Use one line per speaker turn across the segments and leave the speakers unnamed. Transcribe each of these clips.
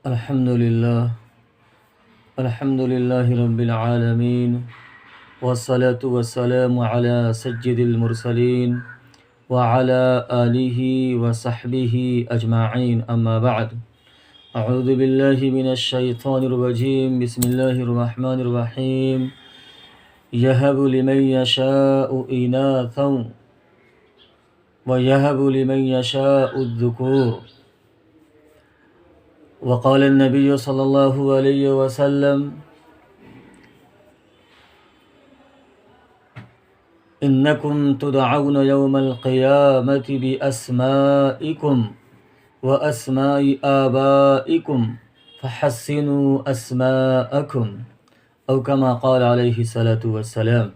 الحمد للہ رب العالمین والصلاة والسلام علی سید المرسلین وعلی آلہ وصحبہ اجمعین اما بعد اعوذ باللہ من الشیطان الرجیم بسم اللہ الرحمن الرحیم یہب لمن یشاء اناثا ویہب لمن یشاء الذکور وقال النبی صلی اللہ علیہ وسلم انکم تدعون یوم القیامة باسمائکم واسماء آبائکم فحسنوا اسماءکم او کما قال علیہ الصلاۃ والسلام۔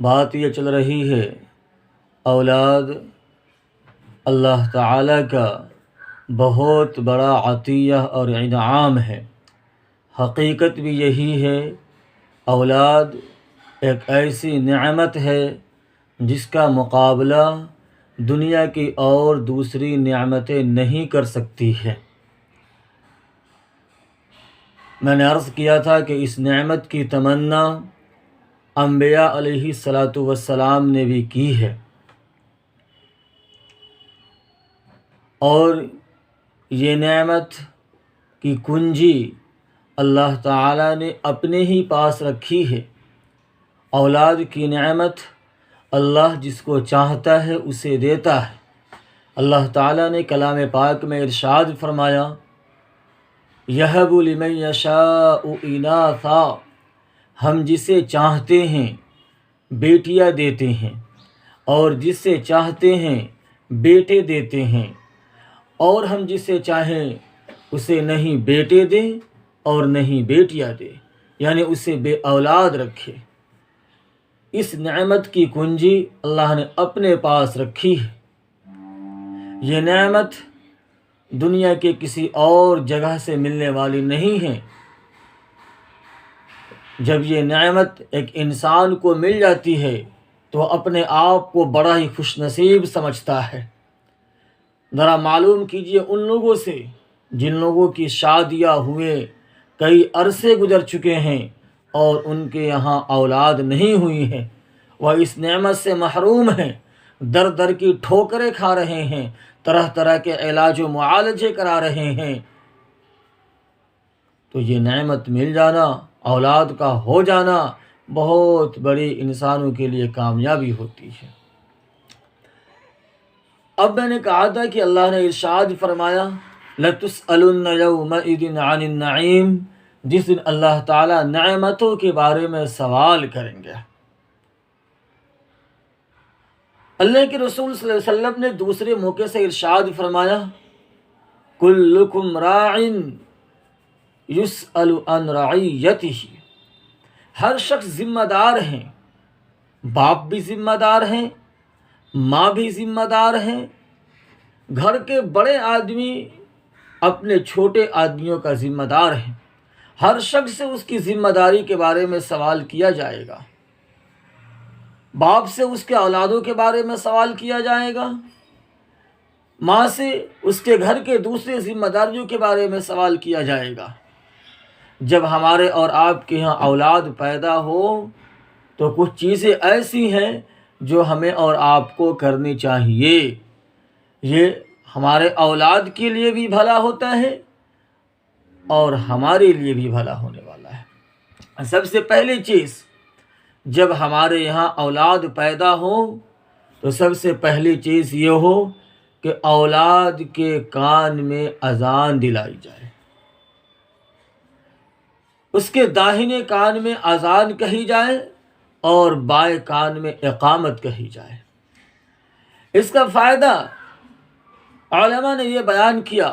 بات یہ چل رہی ہے اولاد اللہ تعالیٰ کا بہت بڑا عطیہ اور انعام ہے۔ حقیقت بھی یہی ہے، اولاد ایک ایسی نعمت ہے جس کا مقابلہ دنیا کی اور دوسری نعمتیں نہیں کر سکتی ہیں۔ میں نے عرض کیا تھا کہ اس نعمت کی تمنا انبیاء علیہ الصلاۃ والسلام نے بھی کی ہے، اور یہ نعمت کی کنجی اللہ تعالیٰ نے اپنے ہی پاس رکھی ہے۔ اولاد کی نعمت اللہ جس کو چاہتا ہے اسے دیتا ہے۔ اللہ تعالیٰ نے کلام پاک میں ارشاد فرمایا، یہب لمن یشاء اناثا، ہم جسے چاہتے ہیں بیٹیاں دیتے ہیں، اور جسے چاہتے ہیں بیٹے دیتے ہیں، اور ہم جسے چاہیں اسے نہیں بیٹے دیں اور نہیں بیٹیاں دیں، یعنی اسے بے اولاد رکھے۔ اس نعمت کی کنجی اللہ نے اپنے پاس رکھی ہے۔ یہ نعمت دنیا کے کسی اور جگہ سے ملنے والی نہیں ہے۔ جب یہ نعمت ایک انسان کو مل جاتی ہے تو اپنے آپ کو بڑا ہی خوش نصیب سمجھتا ہے۔ ذرا معلوم کیجئے ان لوگوں سے جن لوگوں کی شادیاں ہوئے کئی عرصے گزر چکے ہیں اور ان کے یہاں اولاد نہیں ہوئی ہیں، وہ اس نعمت سے محروم ہیں، در در کی ٹھوکریں کھا رہے ہیں، طرح طرح کے علاج و معالجے کرا رہے ہیں۔ تو یہ نعمت مل جانا، اولاد کا ہو جانا، بہت بڑی انسانوں کے لیے کامیابی ہوتی ہے۔ اب میں نے کہا تھا کہ اللہ نے ارشاد فرمایا، لَتُسْأَلُنَّ يَوْمَئِذٍ عَنِ النَّعِيمِ، جس دن اللہ تعالیٰ نعمتوں کے بارے میں سوال کریں گے۔ اللہ کے رسول صلی اللہ علیہ وسلم نے دوسرے موقع سے ارشاد فرمایا، كُلُّكُمْ رَاعٍ يُسْأَلُ عَنْ رَعِيَّتِهِ، ہر شخص ذمہ دار ہیں، باپ بھی ذمہ دار ہیں، ماں بھی ذمہ دار ہیں، گھر کے بڑے آدمی اپنے چھوٹے آدمیوں کا ذمہ دار ہیں۔ ہر شخص سے اس کی ذمہ داری کے بارے میں سوال کیا جائے گا۔ باپ سے اس کے اولادوں کے بارے میں سوال کیا جائے گا، ماں سے اس کے گھر کے دوسرے ذمہ داریوں کے بارے میں سوال کیا جائے گا۔ جب ہمارے اور آپ کے ہاں اولاد پیدا ہو تو کچھ چیزیں ایسی ہیں جو ہمیں اور آپ کو کرنی چاہیے۔ یہ ہمارے اولاد کے لیے بھی بھلا ہوتا ہے اور ہمارے لیے بھی بھلا ہونے والا ہے۔ سب سے پہلی چیز، جب ہمارے یہاں اولاد پیدا ہو تو سب سے پہلی چیز یہ ہو کہ اولاد کے کان میں اذان دلائی جائے، اس کے داہنے کان میں اذان کہی جائے اور بائیں کان میں اقامت کہی جائے۔ اس کا فائدہ علماء نے یہ بیان کیا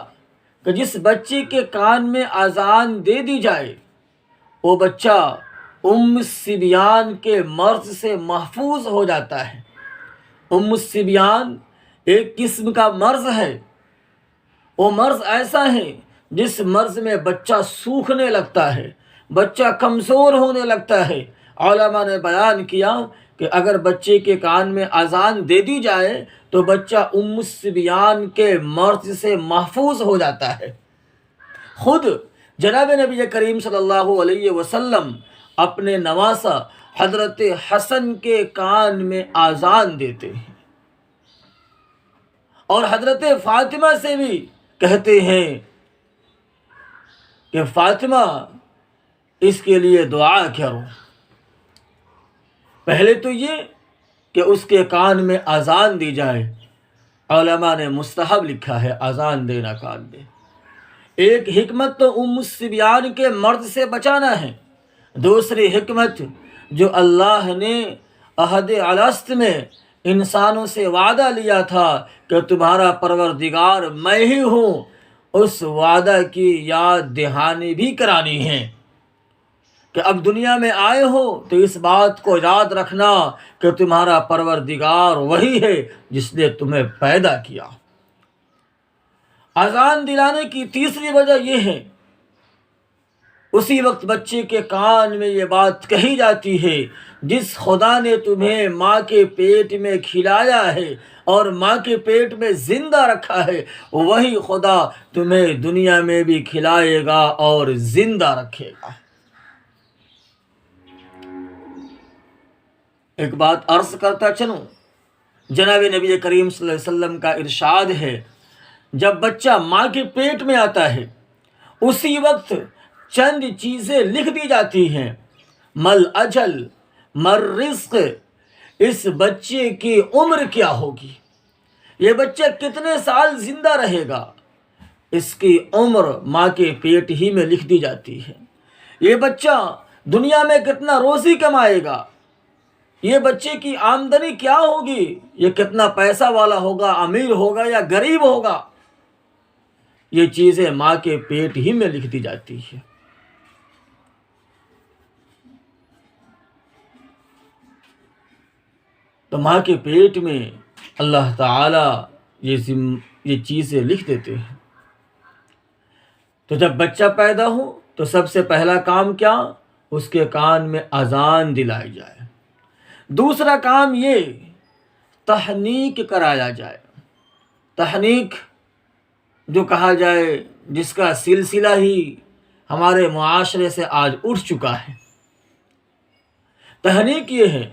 کہ جس بچے کے کان میں اذان دے دی جائے وہ بچہ الصبیان کے مرض سے محفوظ ہو جاتا ہے۔ الصبیان ایک قسم کا مرض ہے، وہ مرض ایسا ہے جس مرض میں بچہ سوکھنے لگتا ہے، بچہ کمزور ہونے لگتا ہے۔ علماء نے بیان کیا کہ اگر بچے کے کان میں اذان دے دی جائے تو بچہ ام الصبیان کے مرض سے محفوظ ہو جاتا ہے۔ خود جناب نبی کریم صلی اللہ علیہ وسلم اپنے نواسہ حضرت حسن کے کان میں اذان دیتے ہیں، اور حضرت فاطمہ سے بھی کہتے ہیں کہ فاطمہ اس کے لیے دعا کرو۔ پہلے تو یہ کہ اس کے کان میں اذان دی جائے، علماء نے مستحب لکھا ہے اذان دینا کان میں۔ ایک حکمت تو ام الصبیان کے مرض سے بچانا ہے، دوسری حکمت جو اللہ نے عہد الست میں انسانوں سے وعدہ لیا تھا کہ تمہارا پروردگار میں ہی ہوں، اس وعدہ کی یاد دہانی بھی کرانی ہے کہ اب دنیا میں آئے ہو تو اس بات کو یاد رکھنا کہ تمہارا پروردگار وہی ہے جس نے تمہیں پیدا کیا۔ اذان دلانے کی تیسری وجہ یہ ہے، اسی وقت بچے کے کان میں یہ بات کہی جاتی ہے، جس خدا نے تمہیں ماں کے پیٹ میں کھلایا ہے اور ماں کے پیٹ میں زندہ رکھا ہے، وہی خدا تمہیں دنیا میں بھی کھلائے گا اور زندہ رکھے گا۔ ایک بات عرض کرتا چلوں، جناب نبی کریم صلی اللہ علیہ وسلم کا ارشاد ہے، جب بچہ ماں کے پیٹ میں آتا ہے اسی وقت چند چیزیں لکھ دی جاتی ہیں، مل اجل مر رزق، اس بچے کی عمر کیا ہوگی، یہ بچہ کتنے سال زندہ رہے گا، اس کی عمر ماں کے پیٹ ہی میں لکھ دی جاتی ہے۔ یہ بچہ دنیا میں کتنا روزی کمائے گا، یہ بچے کی آمدنی کیا ہوگی، یہ کتنا پیسہ والا ہوگا، امیر ہوگا یا غریب ہوگا، یہ چیزیں ماں کے پیٹ ہی میں لکھ دی جاتی ہے۔ تو ماں کے پیٹ میں اللہ تعالی یہ چیزیں لکھ دیتے ہیں۔ تو جب بچہ پیدا ہو تو سب سے پہلا کام کیا، اس کے کان میں اذان دلائی جائے۔ دوسرا کام یہ تحنیک کرایا جائے، تحنیک جو کہا جائے، جس کا سلسلہ ہی ہمارے معاشرے سے آج اٹھ چکا ہے۔ تحنیک یہ ہے،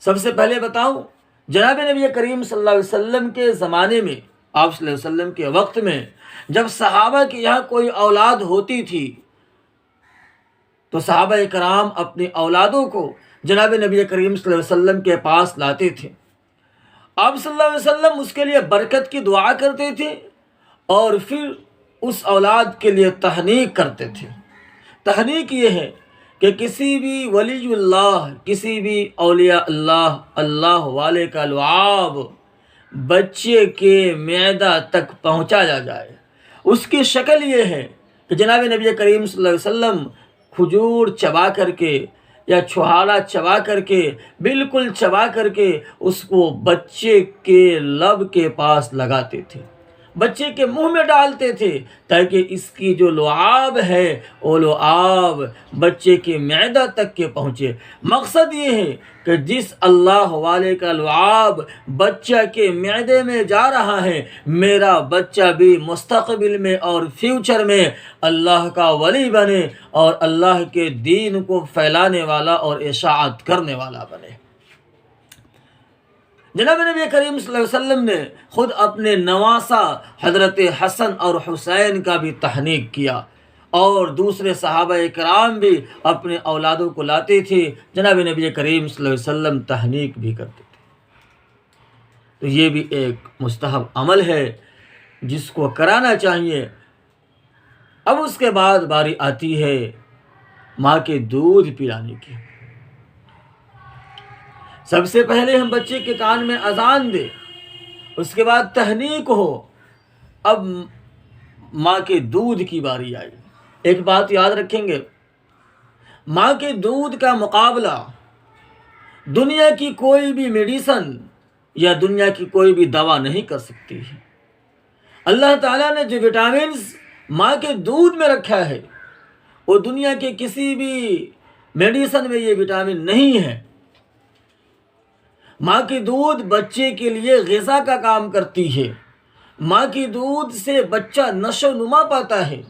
سب سے پہلے بتاؤں، جناب نبی کریم صلی اللہ علیہ وسلم کے زمانے میں، آپ صلی اللہ علیہ وسلم کے وقت میں جب صحابہ کے یہاں کوئی اولاد ہوتی تھی تو صحابہ کرام اپنی اولادوں کو جناب نبی کریم صلی اللہ علیہ وسلم کے پاس لاتے تھے۔ آپ صلی اللہ علیہ وسلم اس کے لیے برکت کی دعا کرتے تھے اور پھر اس اولاد کے لیے تحنیک کرتے تھے۔ تحنیک یہ ہے کہ کسی بھی ولی اللہ، کسی بھی اولیاء اللہ، اللہ والے کا لعاب بچے کے معدہ تک پہنچایا جائے۔ اس کی شکل یہ ہے کہ جناب نبی کریم صلی اللہ علیہ وسلم کھجور چبا کر کے یا چھہاڑا چبا کر کے، بالکل چبا کر کے اس کو بچے کے لب کے پاس لگاتے تھے، بچے کے منہ میں ڈالتے تھے، تاکہ اس کی جو لعاب ہے وہ لعاب بچے کے معدہ تک کے پہنچے۔ مقصد یہ ہے کہ جس اللہ والے کا لعاب بچہ کے معدے میں جا رہا ہے، میرا بچہ بھی مستقبل میں اور فیوچر میں اللہ کا ولی بنے اور اللہ کے دین کو پھیلانے والا اور اشاعت کرنے والا بنے۔ جناب نبی کریم صلی اللہ علیہ وسلم نے خود اپنے نواسہ حضرت حسن اور حسین کا بھی تحنیک کیا، اور دوسرے صحابہ کرام بھی اپنے اولادوں کو لاتے تھے، جناب نبی کریم صلی اللہ علیہ وسلم تحنیک بھی کرتے تھے۔ تو یہ بھی ایک مستحب عمل ہے جس کو کرانا چاہیے۔ اب اس کے بعد باری آتی ہے ماں کے دودھ پلانے کی۔ سب سے پہلے ہم بچے کے کان میں اذان دیں، اس کے بعد تحنیک ہو، اب ماں کے دودھ کی باری آئی۔ ایک بات یاد رکھیں گے، ماں کے دودھ کا مقابلہ دنیا کی کوئی بھی میڈیسن یا دنیا کی کوئی بھی دوا نہیں کر سکتی ہے۔ اللہ تعالیٰ نے جو وٹامنز ماں کے دودھ میں رکھا ہے وہ دنیا کے کسی بھی میڈیسن میں یہ وٹامن نہیں ہے۔ ماں کی دودھ بچے کے لیے غذا کا کام کرتی ہے، ماں کی دودھ سے بچہ نشو و نما پاتا ہے،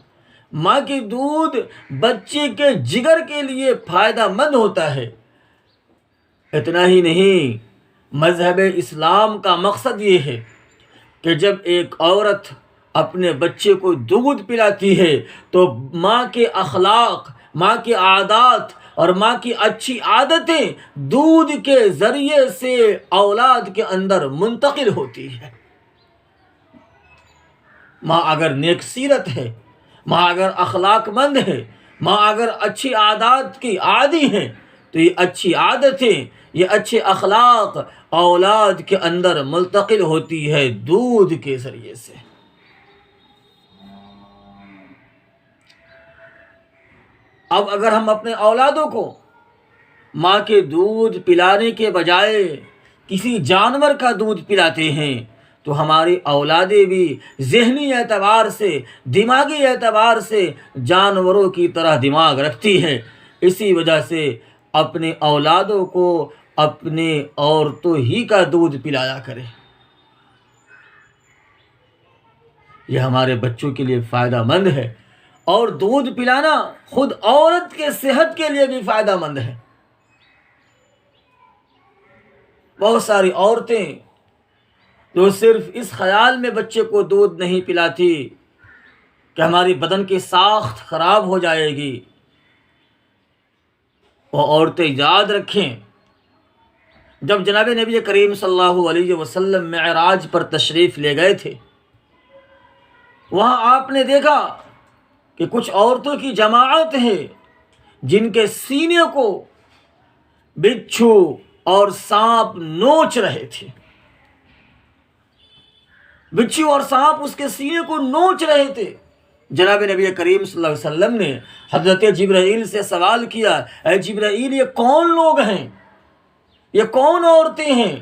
ماں کی دودھ بچے کے جگر کے لیے فائدہ مند ہوتا ہے۔ اتنا ہی نہیں، مذہب اسلام کا مقصد یہ ہے کہ جب ایک عورت اپنے بچے کو دودھ پلاتی ہے تو ماں کے اخلاق، ماں کے عادات اور ماں کی اچھی عادتیں دودھ کے ذریعے سے اولاد کے اندر منتقل ہوتی ہے۔ ماں اگر نیک سیرت ہے، ماں اگر اخلاق مند ہے، ماں اگر اچھی عادات کی عادی ہے تو یہ اچھی عادتیں، یہ اچھے اخلاق اولاد کے اندر منتقل ہوتی ہے دودھ کے ذریعے سے۔ اب اگر ہم اپنے اولادوں کو ماں کے دودھ پلانے کے بجائے کسی جانور کا دودھ پلاتے ہیں تو ہماری اولادیں بھی ذہنی اعتبار سے، دماغی اعتبار سے جانوروں کی طرح دماغ رکھتی ہے۔ اسی وجہ سے اپنے اولادوں کو اپنے عورتوں ہی کا دودھ پلایا کرے، یہ ہمارے بچوں کے لیے فائدہ مند ہے۔ اور دودھ پلانا خود عورت کے صحت کے لیے بھی فائدہ مند ہے۔ بہت ساری عورتیں جو صرف اس خیال میں بچے کو دودھ نہیں پلاتی کہ ہماری بدن کی ساخت خراب ہو جائے گی، وہ عورتیں یاد رکھیں جب جناب نبی کریم صلی اللہ علیہ وسلم معراج پر تشریف لے گئے تھے، وہاں آپ نے دیکھا کہ کچھ عورتوں کی جماعت ہے جن کے سینے کو بچھو اور سانپ نوچ رہے تھے، بچھو اور سانپ اس کے سینے کو نوچ رہے تھے۔ جناب نبی کریم صلی اللہ علیہ وسلم نے حضرت جبرائیل سے سوال کیا، اے جبرائیل، یہ کون لوگ ہیں، یہ کون عورتیں ہیں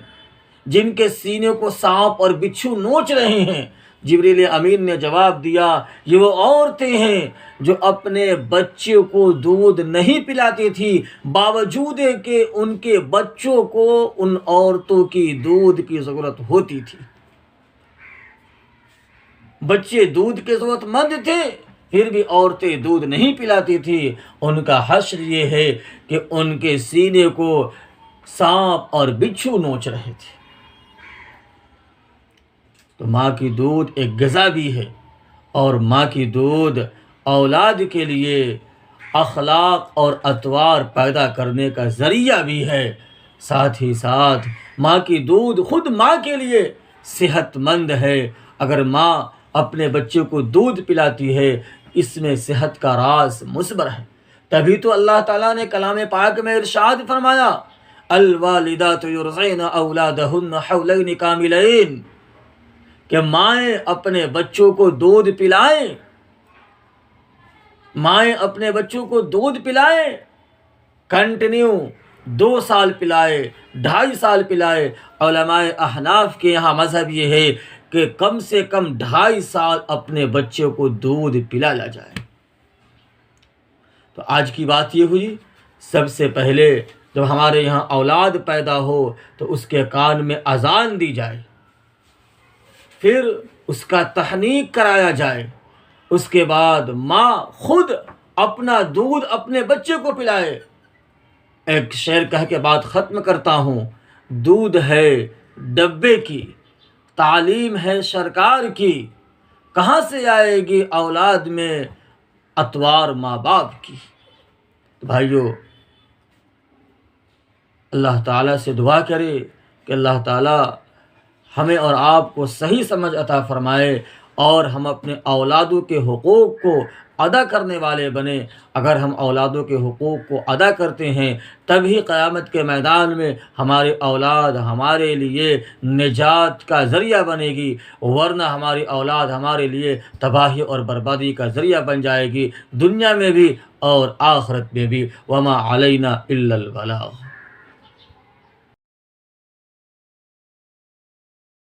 جن کے سینے کو سانپ اور بچھو نوچ رہے ہیں؟ جبریل امین نے جواب دیا، یہ وہ عورتیں ہیں جو اپنے بچے کو دودھ نہیں پلاتی تھی، باوجود کہ ان کے بچوں کو ان عورتوں کی دودھ کی ضرورت ہوتی تھی۔ بچے دودھ کے ضرورت مند تھے، پھر بھی عورتیں دودھ نہیں پلاتی تھی۔ ان کا حشر یہ ہے کہ ان کے سینے کو سانپ اور بچھو نوچ رہے تھے۔ تو ماں کی دودھ ایک غذا بھی ہے، اور ماں کی دودھ اولاد کے لیے اخلاق اور اطوار پیدا کرنے کا ذریعہ بھی ہے۔ ساتھ ہی ساتھ ماں کی دودھ خود ماں کے لیے صحت مند ہے۔ اگر ماں اپنے بچے کو دودھ پلاتی ہے، اس میں صحت کا راز مثبر ہے۔ تبھی تو اللہ تعالیٰ نے کلام پاک میں ارشاد فرمایا، الوالدات یرضعن اولادہن حولین کاملین، کہ مائیں اپنے بچوں کو دودھ پلائیں، مائیں اپنے بچوں کو دودھ پلائیں، کنٹینیو 2 سال پلائے، 2.5 سال پلائے۔ علماء احناف کے یہاں مذہب یہ ہے کہ کم سے کم 2.5 سال اپنے بچے کو دودھ پلایا جائے۔ تو آج کی بات یہ ہوئی، سب سے پہلے جب ہمارے یہاں اولاد پیدا ہو تو اس کے کان میں اذان دی جائے، پھر اس کا تحنیک کرایا جائے، اس کے بعد ماں خود اپنا دودھ اپنے بچے کو پلائے۔ ایک شعر کہہ کے بات ختم کرتا ہوں، دودھ ہے ڈبے کی، تعلیم ہے سرکار کی، کہاں سے آئے گی اولاد میں اطوار ماں باپ کی۔ بھائیو، اللہ تعالیٰ سے دعا کرے کہ اللہ تعالیٰ ہمیں اور آپ کو صحیح سمجھ عطا فرمائے اور ہم اپنے اولادوں کے حقوق کو ادا کرنے والے بنیں۔ اگر ہم اولادوں کے حقوق کو ادا کرتے ہیں تبھی قیامت کے میدان میں ہماری اولاد ہمارے لیے نجات کا ذریعہ بنے گی، ورنہ ہماری اولاد ہمارے لیے تباہی اور بربادی کا ذریعہ بن جائے گی، دنیا میں بھی اور آخرت میں بھی۔ وما علینا الا البلاغ۔